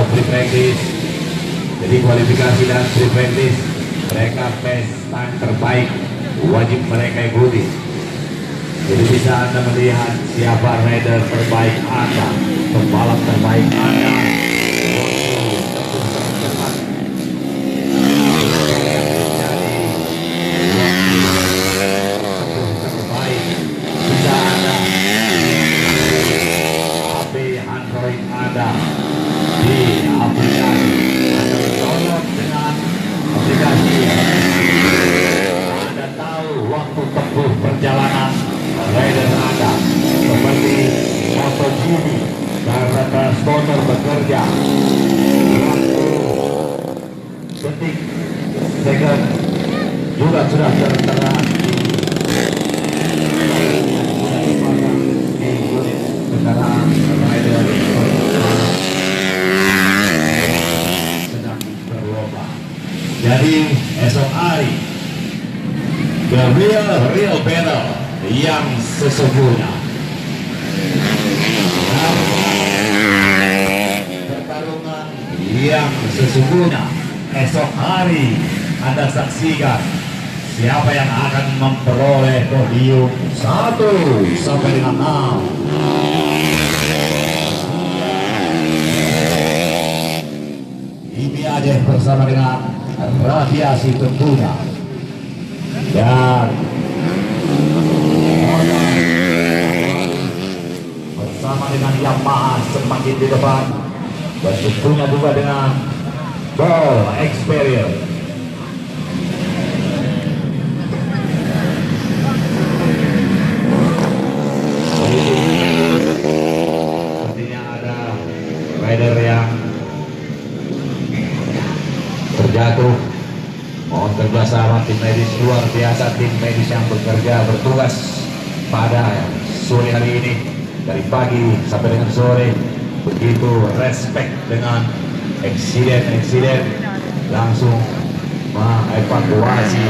free practice. Jadi kualifikasi dan free practice mereka best time terbaik wajib mereka ikuti. Jadi bisa Anda melihat siapa rider terbaik Anda, pembalap terbaik Anda. Bisa Anda HP Android Anda di aplikasi Anda download dengan aplikasi. Anda tahu waktu tempuh perjalanan rider Anda seperti MotoGP karena transporter bekerja waktu detik second juga sudah tertera di unit kendaraan rider sedang berlomba. Jadi esok hari the real battle yang sesungguhnya, pertarungan yang sesungguhnya esok hari Anda saksikan siapa yang akan memperoleh podium 1 sampai dengan 6. Ini aja bersama dengan radiasi tentunya dan bersama dengan Yamaha semakin di depan dan tentunya juga dengan Ball Experience. Sepertinya ada rider yang terjatuh. Mohon kerjasama tim medis, luar biasa tim medis yang bekerja bertugas pada sore hari ini dari pagi sampai dengan sore, begitu respect dengan eksiden langsung mengevakuasi